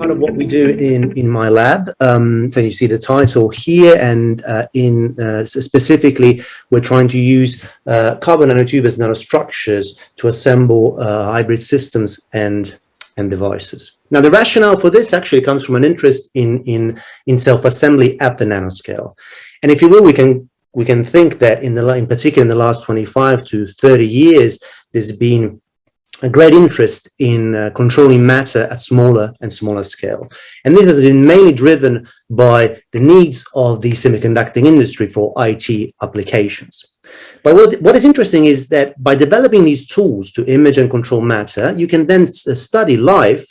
part of what we do in my lab. So you see the title here, and specifically, we're trying to use carbon nanotube as nanostructures to assemble hybrid systems and devices. Now, the rationale for this actually comes from an interest in self-assembly at the nanoscale. And if you will, we can think that in particular in the last 25 to 30 years, there's been a great interest in controlling matter at smaller and smaller scale. And this has been mainly driven by the needs of the semiconductor industry for IT applications. But what is interesting is that by developing these tools to image and control matter, you can then study life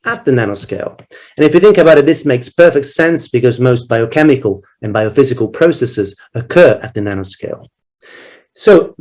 at the nanoscale. And if you think about it, this makes perfect sense because most biochemical and biophysical processes occur at the nanoscale. So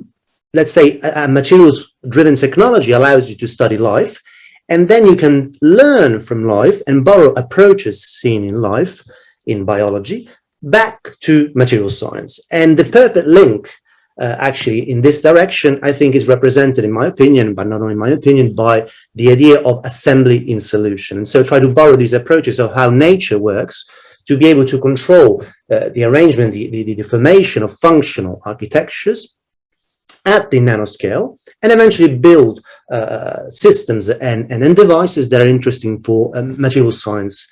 let's say a materials-driven technology allows you to study life, and then you can learn from life and borrow approaches seen in life, in biology, back to material science. And the perfect link, actually, in this direction, I think is represented, in my opinion, but not only in my opinion, by the idea of assembly in solution. And so try to borrow these approaches of how nature works to be able to control the arrangement, the formation of functional architectures at the nanoscale, and eventually build systems and devices that are interesting for material science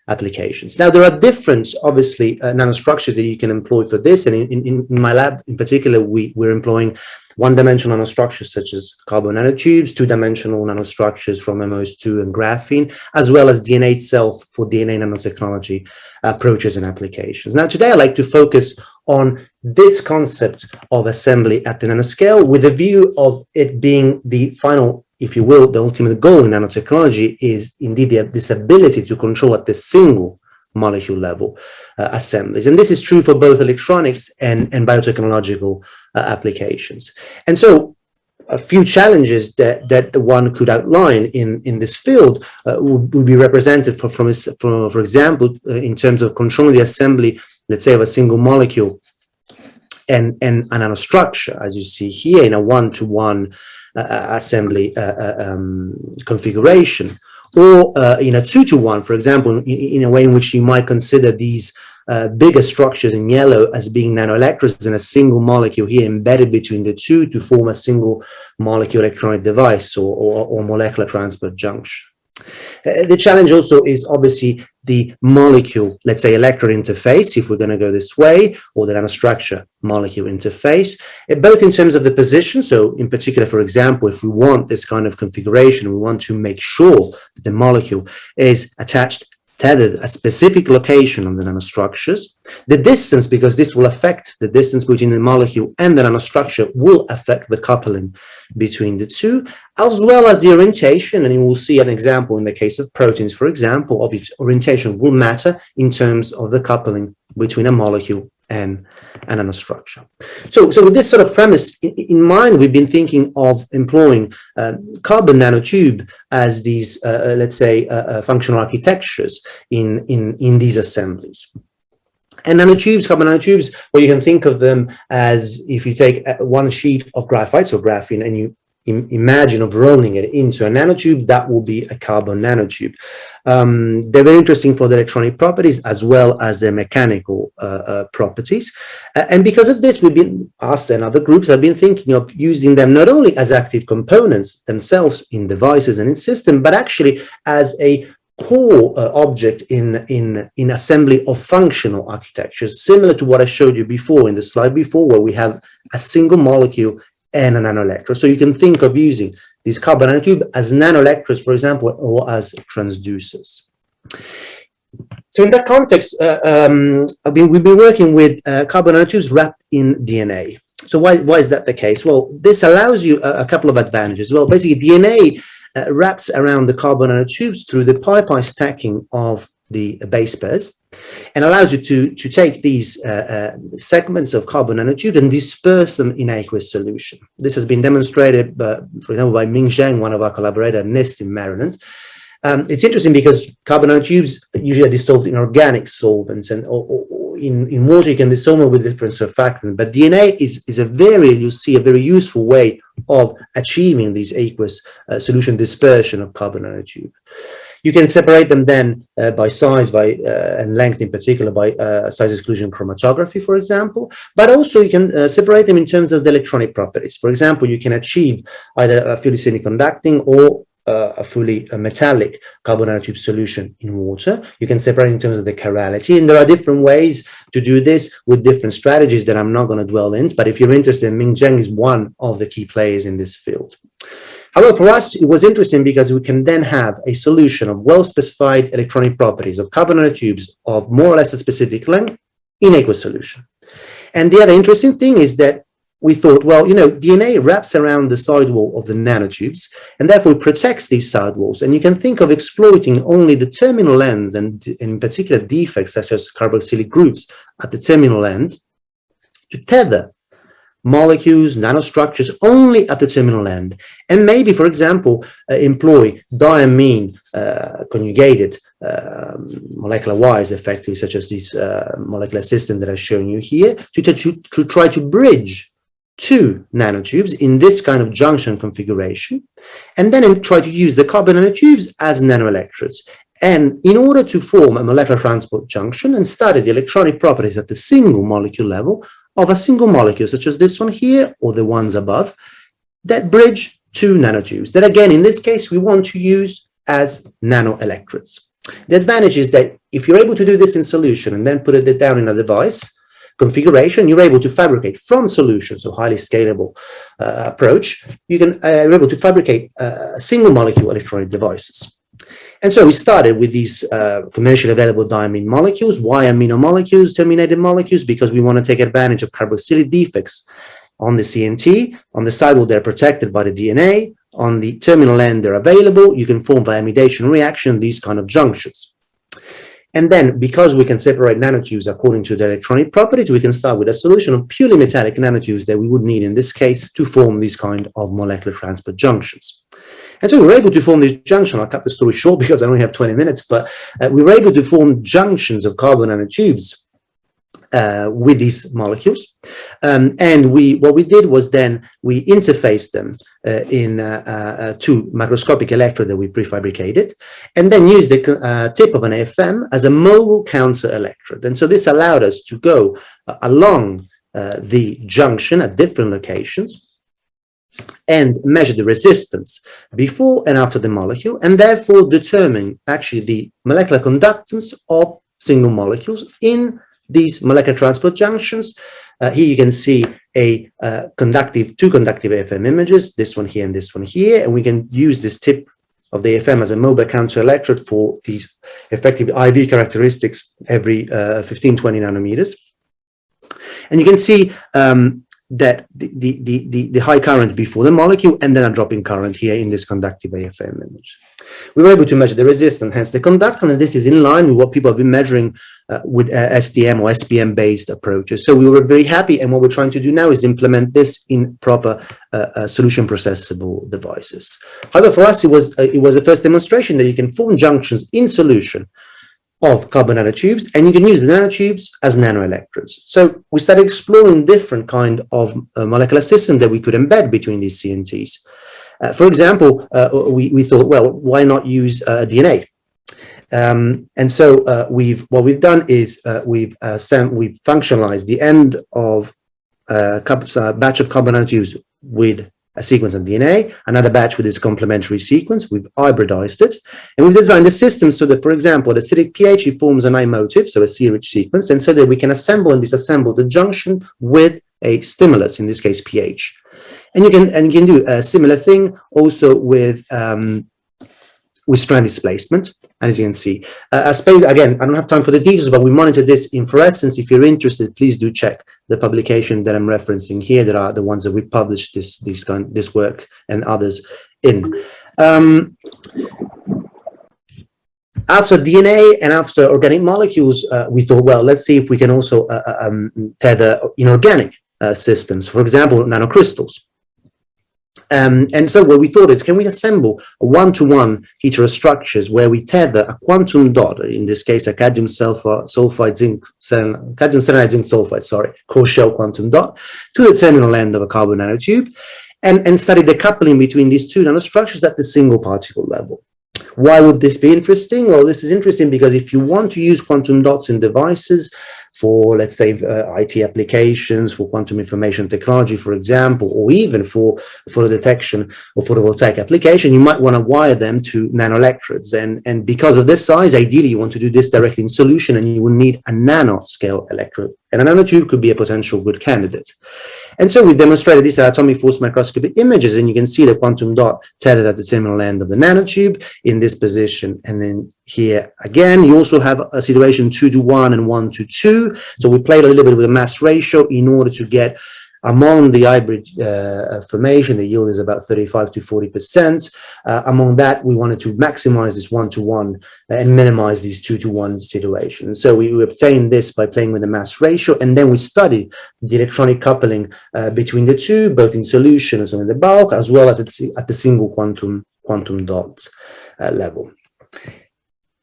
applications. Now, there are different, obviously, nanostructures that you can employ for this, and in my lab in particular, we're employing one-dimensional nanostructures such as carbon nanotubes, two-dimensional nanostructures from MOS2 and graphene, as well as DNA itself for DNA nanotechnology approaches and applications. Now, today I'd like to focus on this concept of assembly at the nanoscale with a view of it being the final, if you will, the ultimate goal in nanotechnology is indeed this ability to control at the single molecule level assemblies. And this is true for both electronics and biotechnological applications. And so a few challenges that one could outline in this field would be represented for example, in terms of controlling the assembly, let's say, of a single molecule and a nanostructure, as you see here in a one-to-one assembly configuration, or in a two-to-one, for example, in a way in which you might consider these bigger structures in yellow as being nanoelectrodes in a single molecule here embedded between the two to form a single molecule electronic device or molecular transport junction. The challenge also is obviously the molecule, let's say, electrode interface, if we're going to go this way, or the nanostructure molecule interface, both in terms of the position. So in particular, for example, if we want this kind of configuration, we want to make sure that the molecule is tethered at a specific location on the nanostructures. The distance, because this will affect the distance between the molecule and the nanostructure, will affect the coupling between the two, as well as the orientation. And you will see an example in the case of proteins, for example, of its orientation will matter in terms of the coupling between a molecule and a nanostructure. So with this sort of premise in mind, we've been thinking of employing carbon nanotube as these, let's say, functional architectures in these assemblies. And nanotubes, carbon nanotubes, well, you can think of them as if you take one sheet of graphite, so graphene, and you imagine of rolling it into a nanotube, that will be a carbon nanotube. They're very interesting for the electronic properties as well as their mechanical properties. And because of this, us and other groups have been thinking of using them not only as active components themselves in devices and in systems, but actually as a core object in assembly of functional architectures, similar to what I showed you before in the slide before, where we have a single molecule and a nanoelectrode. So you can think of using these carbon nanotube as nanoelectrodes, for example, or as transducers. So in that context, we've been working with carbon nanotubes wrapped in DNA. So why is that the case? Well, this allows you a couple of advantages. Well, basically, DNA wraps around the carbon nanotubes through the pi-pi stacking of the base pairs, and allows you to take these segments of carbon nanotube and disperse them in aqueous solution. This has been demonstrated, for example, by Ming Zheng, one of our collaborators at NIST in Maryland. It's interesting because carbon nanotubes usually are dissolved in organic solvents, and or in water you can dissolve them with different surfactants. But DNA is a you'll see, a very useful way of achieving these aqueous solution dispersion of carbon nanotube. You can separate them then by size, and length in particular, by size exclusion chromatography, for example. But also you can separate them in terms of the electronic properties. For example, you can achieve either a fully semiconducting or a fully metallic carbon nanotube solution in water. You can separate in terms of the chirality, and there are different ways to do this with different strategies that I'm not going to dwell in. But if you're interested, Ming Zheng is one of the key players in this field. However, for us, it was interesting because we can then have a solution of well-specified electronic properties of carbon nanotubes of more or less a specific length in aqueous solution. And the other interesting thing is that we thought, well, you know, DNA wraps around the sidewall of the nanotubes and therefore protects these sidewalls. And you can think of exploiting only the terminal ends and in particular defects such as carboxylic groups at the terminal end to tether molecules, nanostructures only at the terminal end, and maybe, for example, employ diamine conjugated molecular wires effectively, such as this molecular system that I've shown you here, to try to bridge two nanotubes in this kind of junction configuration, and then try to use the carbon nanotubes as nanoelectrodes. And in order to form a molecular transport junction and study the electronic properties at the single molecule level of a single molecule, such as this one here or the ones above, that bridge two nanotubes, that again, in this case, we want to use as nanoelectrodes. The advantage is that if you're able to do this in solution and then put it down in a device configuration, you're able to fabricate from solution, so highly scalable approach, you're able to fabricate single molecule electronic devices. And so we started with these commercially available diamine molecules. Why amino molecules, terminated molecules? Because we want to take advantage of carboxylic defects on the CNT. On the sidewall, they're protected by the DNA. On the terminal end, they're available. You can form by amidation reaction these kind of junctions. And then, because we can separate nanotubes according to their electronic properties, we can start with a solution of purely metallic nanotubes that we would need in this case to form these kind of molecular transport junctions. And so we were able to form this junction. I'll cut the story short because I only have 20 minutes, but we were able to form junctions of carbon nanotubes with these molecules. And what we did was then we interfaced them in two microscopic electrodes that we prefabricated, and then used the tip of an AFM as a mobile counter electrode. And so this allowed us to go along the junction at different locations and measure the resistance before and after the molecule, and therefore determine actually the molecular conductance of single molecules in these molecular transport junctions. Here you can see two conductive AFM images, this one here and this one here, and we can use this tip of the AFM as a mobile counter electrode for these effective IV characteristics every 15-20 nanometers. And you can see that the high current before the molecule and then a drop in current here in this conductive AFM image. We were able to measure the resistance, hence the conductance, and this is in line with what people have been measuring with STM or SPM based approaches. So we were very happy, and what we're trying to do now is implement this in proper solution processable devices. However, for us, it was the first demonstration that you can form junctions in solution of carbon nanotubes, and you can use the nanotubes as nanoelectrodes. So we started exploring different kind of molecular systems that we could embed between these CNTs. For example, we thought, well, why not use DNA? And so what we've done is we've functionalized the end of a batch of carbon nanotubes with a sequence of DNA, another batch with its complementary sequence. We've hybridized it, and we've designed a system so that, for example, at acidic pH, it forms an I-motif, so a C-rich sequence, and so that we can assemble and disassemble the junction with a stimulus, in this case, pH. And you can do a similar thing also with strand displacement, as you can see. Again, I don't have time for the details, but we monitor this in fluorescence. If you're interested, please do check the publication that I'm referencing here, that are the ones that we published this work and others in. After DNA and after organic molecules, we thought, well, let's see if we can also tether inorganic systems, for example, nanocrystals. And so what we thought is, can we assemble a one-to-one heterostructures where we tether a quantum dot, in this case a cadmium sulfide zinc sulfide, core shell quantum dot, to the terminal end of a carbon nanotube, and study the coupling between these two nanostructures at the single particle level. Why would this be interesting? Well, this is interesting because if you want to use quantum dots in devices for, let's say, IT applications, for quantum information technology, for example, or even for the detection of photovoltaic application, you might want to wire them to nanoelectrodes. And because of this size, ideally, you want to do this directly in solution, and you will need a nanoscale electrode. And a nanotube could be a potential good candidate. And so we demonstrated these atomic force microscopy images, and you can see the quantum dot tethered at the terminal end of the nanotube in this position. And then here again, you also have a situation 2:1 and 1:2. So we played a little bit with the mass ratio in order to get among the hybrid formation. The yield is about 35 to 40%. Among that, we wanted to maximize this 1:1 and minimize these 2:1 situations. So we obtained this by playing with the mass ratio, and then we studied the electronic coupling between the two, both in solution and in the bulk, as well as at the single quantum dot level.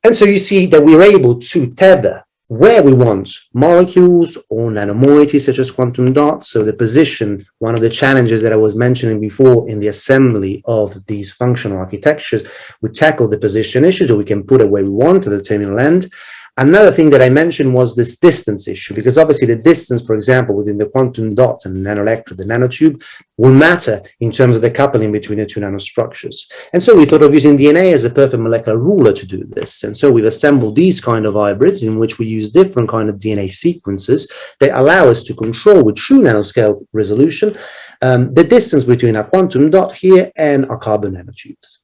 And so you see that we're able to tether where we want molecules or nanomoieties such as quantum dots. So the position, one of the challenges that I was mentioning before in the assembly of these functional architectures, we tackle the position issue, so we can put it where we want to the terminal end. Another thing that I mentioned was this distance issue, because obviously the distance, for example, within the quantum dot and nanoelectrode, the nanotube, will matter in terms of the coupling between the two nanostructures. And so we thought of using DNA as a perfect molecular ruler to do this. And so we've assembled these kind of hybrids in which we use different kind of DNA sequences that allow us to control with true nanoscale resolution the distance between our quantum dot here and our carbon nanotubes.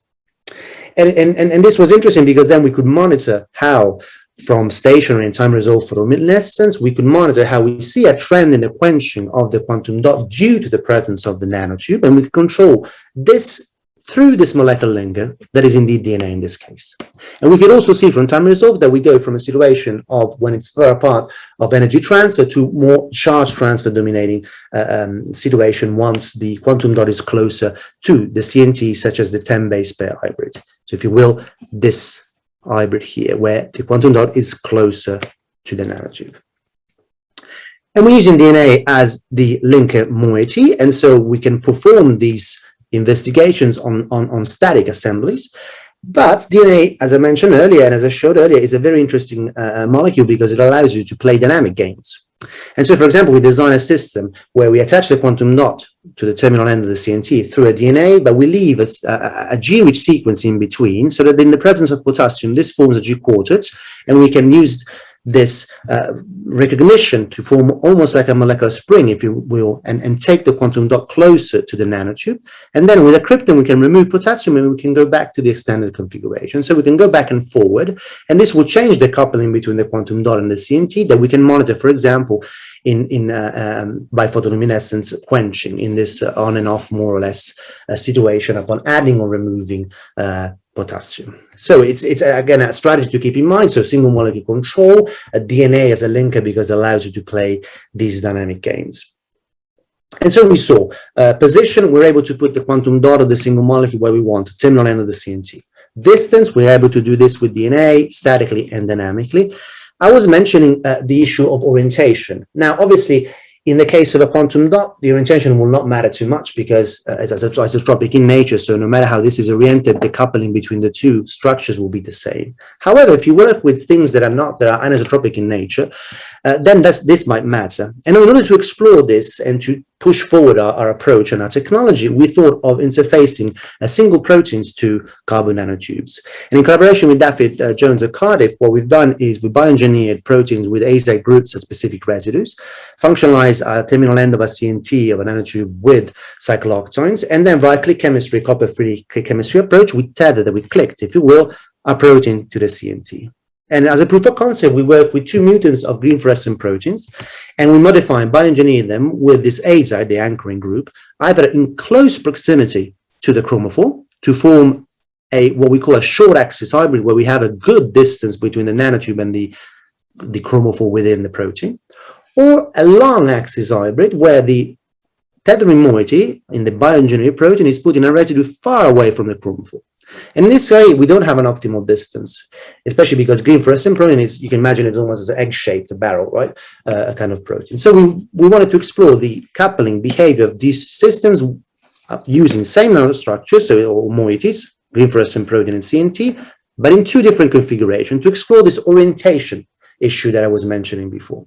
And this was interesting because then we could monitor how, from stationary and time-resolved photoluminescence, we could monitor how we see a trend in the quenching of the quantum dot due to the presence of the nanotube, and we could control this through this molecular linker that is indeed DNA in this case. And we could also see from time resolved that we go from a situation of, when it's far apart, of energy transfer to more charge transfer dominating situation once the quantum dot is closer to the CNT, such as the 10 base pair hybrid. So if you will, this hybrid here, where the quantum dot is closer to the nanotube. And we're using DNA as the linker moiety, and so we can perform these investigations on static assemblies. But DNA, as I mentioned earlier, and as I showed earlier, is a very interesting molecule because it allows you to play dynamic games. And so, for example, we design a system where we attach the quantum dot to the terminal end of the CNT through a DNA, but we leave a G-rich sequence in between, so that in the presence of potassium, this forms a G-quartet, and we can use this recognition to form almost like a molecular spring, if you will, and take the quantum dot closer to the nanotube. And then with a krypton, we can remove potassium and we can go back to the extended configuration. So we can go back and forward, and this will change the coupling between the quantum dot and the CNT that we can monitor, for example, by photoluminescence quenching in this on and off, more or less, situation upon adding or removing potassium. So it's again a strategy to keep in mind. So single molecule control, a DNA as a linker, because it allows you to play these dynamic games. And so we saw position, we're able to put the quantum dot of the single molecule where we want, terminal end of the CNT. Distance, we're able to do this with DNA statically and dynamically. I was mentioning the issue of orientation. Now, obviously, in the case of a quantum dot, the orientation will not matter too much because it's isotropic in nature, so no matter how this is oriented, the coupling between the two structures will be the same. However, if you work with things that are anisotropic in nature, then this might matter. And in order to explore this and to push forward our approach and our technology, we thought of interfacing single proteins to carbon nanotubes. And in collaboration with David Jones at Cardiff, what we've done is we bioengineered proteins with AZ groups at specific residues, functionalized a terminal end of a CNT of a nanotube with cyclooctines, and then via click chemistry, copper-free click chemistry approach, we tethered, we clicked, if you will, a protein to the CNT. And as a proof of concept, we work with 2 mutants of green fluorescent proteins, and we modify and bioengineer them with this azide, the anchoring group, either in close proximity to the chromophore to form what we call a short axis hybrid, where we have a good distance between the nanotube and the chromophore within the protein, or a long axis hybrid, where the tethering moiety in the bioengineered protein is put in a residue far away from the chromophore. And in this way, we don't have an optimal distance, especially because green fluorescent protein is, you can imagine it's almost as an egg-shaped barrel, right? A kind of protein. So we wanted to explore the coupling behavior of these systems using same nanostructures, or moieties, green fluorescent protein and CNT, but in two different configurations to explore this orientation issue that I was mentioning before.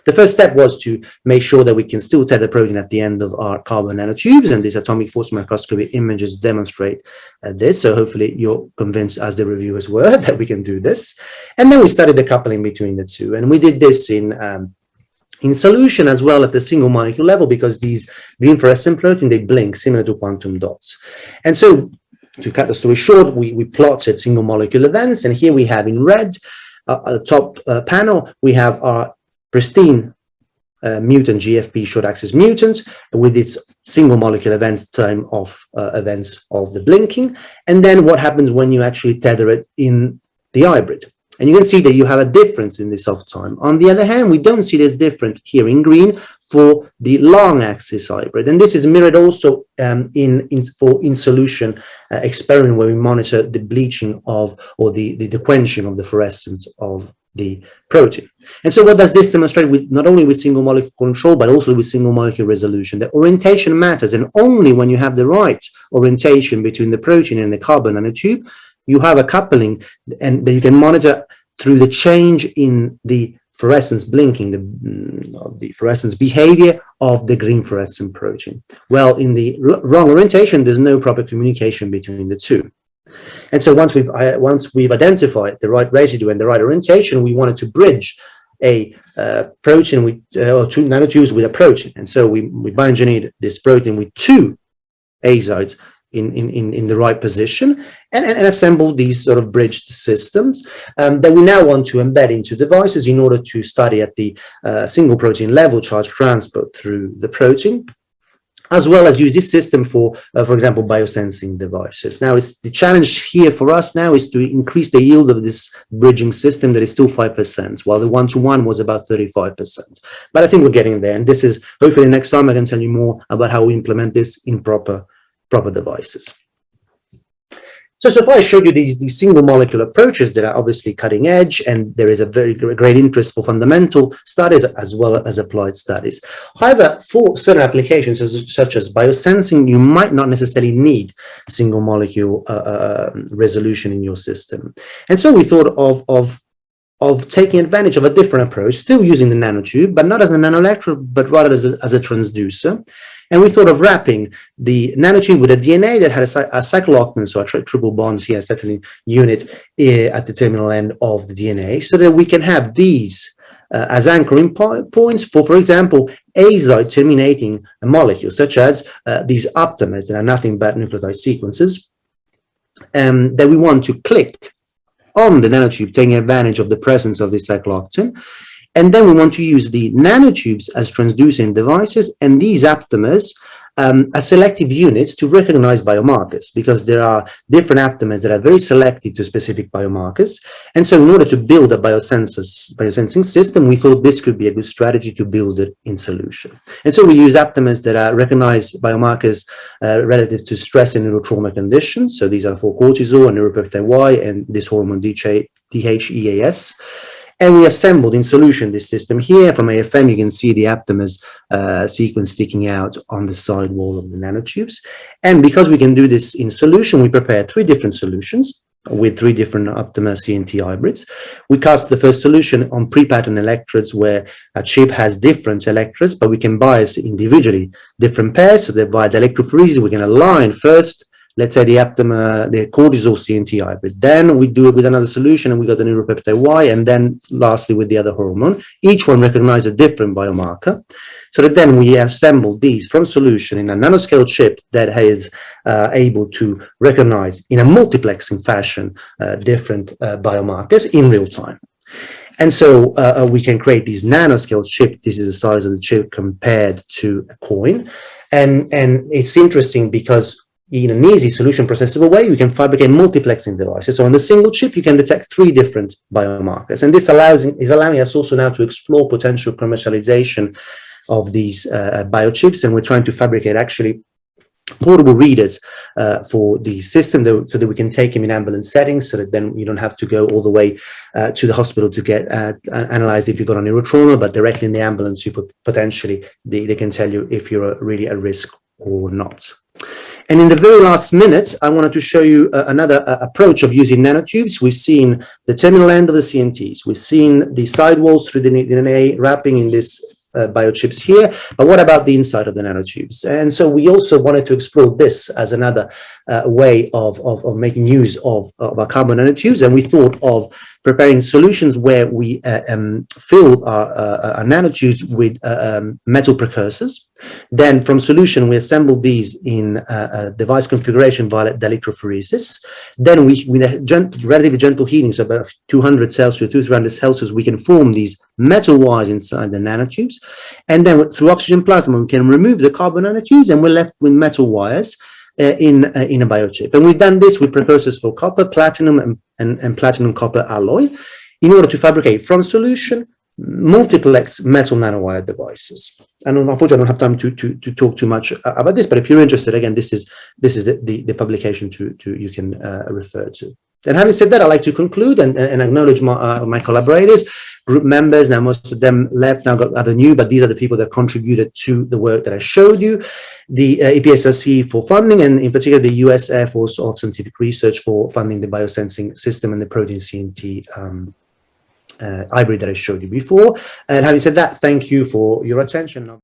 The first step was to make sure that we can still tell the protein at the end of our carbon nanotubes, and these atomic force microscopy images demonstrate this. So hopefully you're convinced, as the reviewers were, that we can do this. And then we studied the coupling between the two, and we did this in solution as well at the single molecule level, because these green fluorescent protein, they blink similar to quantum dots. And so to cut the story short, we plotted single molecule events, and here we have in red, at the top panel, we have our pristine mutant GFP short axis mutant with its single molecule events time of events of the blinking, and then what happens when you actually tether it in the hybrid. And you can see that you have a difference in this off time. On the other hand, we don't see this different here in green for the long axis hybrid. And this is mirrored also in solution experiment where we monitor the bleaching of, or the quenching of the fluorescence of the protein. And so what does this demonstrate with not only with single molecule control, but also with single molecule resolution? The orientation matters, and only when you have the right orientation between the protein and the carbon nanotube, you have a coupling and that you can monitor through the change in the fluorescence blinking, the fluorescence behavior of the green fluorescent protein. Well, in the wrong orientation, there's no proper communication between the two. And so once we've identified the right residue and the right orientation, we wanted to bridge a protein with or two nanotubes with a protein. And so we bioengineered this protein with two azides in the right position and assemble these sort of bridged systems that we now want to embed into devices in order to study at the single protein level charge transport through the protein, as well as use this system for example, biosensing devices. Now, it's the challenge here for us now is to increase the yield of this bridging system that is still 5%, while the one-to-one was about 35%. But I think we're getting there, and this is hopefully next time I can tell you more about how we implement this in proper devices. So far I showed you these single molecule approaches that are obviously cutting edge, and there is a very great interest for fundamental studies as well as applied studies. However, for certain applications such as biosensing, you might not necessarily need single molecule resolution in your system. And so we thought of taking advantage of a different approach, still using the nanotube, but not as a nanoelectrode, but rather as a transducer. And we thought of wrapping the nanotube with a DNA that had a cyclooctane, so a triple bonds here, acetylene unit at the terminal end of the DNA, so that we can have these as anchoring points for example, azide terminating a molecule, such as these aptamers that are nothing but nucleotide sequences, that we want to click on the nanotube, taking advantage of the presence of this cyclooctane. And then we want to use the nanotubes as transducing devices, and these aptamers as selective units to recognize biomarkers, because there are different aptamers that are very selective to specific biomarkers. And so in order to build a biosensing system, we thought this could be a good strategy to build it in solution. And so we use aptamers that recognize biomarkers relative to stress and neurotrauma conditions. So these are for cortisol and neuropeptide Y and this hormone DHEAS. And we assembled in solution this system here. From AFM, you can see the aptamers sequence sticking out on the side wall of the nanotubes. And because we can do this in solution, we prepared 3 different solutions with 3 different aptamer CNT hybrids. We cast the first solution on pre-patterned electrodes where a chip has different electrodes, but we can bias individually different pairs. So that by the electrophoresis, we can align first, let's say the aptamer, the cortisol CNT hybrid. Then we do it with another solution and we got the neuropeptide Y, and then lastly with the other hormone. Each one recognizes a different biomarker. So that then we assemble these from solution in a nanoscale chip that is able to recognize in a multiplexing fashion different biomarkers in real time. And so we can create these nanoscale chip. This is the size of the chip compared to a coin. And it's interesting because in an easy solution-processable way, we can fabricate multiplexing devices. So on the single chip, you can detect 3 different biomarkers. And this is allowing us also now to explore potential commercialization of these biochips. And we're trying to fabricate actually portable readers for the system so that we can take them in ambulance settings, so that then you don't have to go all the way to the hospital to get analyzed if you've got a neurotrauma, but directly in the ambulance, you potentially, they can tell you if you're really at risk or not. And in the very last minute, I wanted to show you another approach of using nanotubes. We've seen the terminal end of the CNTs. We've seen the sidewalls through the DNA wrapping in this biochips here, but what about the inside of the nanotubes? And so we also wanted to explore this as another way of making use of our carbon nanotubes, and we thought of preparing solutions where we fill our nanotubes with metal precursors. Then from solution, we assemble these in a device configuration via the electrophoresis. Then with a relatively gentle heating, so about 200 Celsius to 300 Celsius, we can form these metal wires inside the nanotubes. And then through oxygen plasma, we can remove the carbon nanotubes, and we're left with metal wires in a biochip. And we've done this with precursors for copper, platinum, and platinum copper alloy in order to fabricate from solution multiplex metal nanowire devices. And unfortunately, I don't have time to talk too much about this, but if you're interested, again, this is the publication you can refer to. And having said that, I'd like to conclude and acknowledge my collaborators, group members. Now, most of them left, now got other new, but these are the people that contributed to the work that I showed you. The EPSRC for funding, and in particular, the US Air Force of Scientific Research for funding the biosensing system and the protein CNT hybrid that I showed you before. And having said that, thank you for your attention.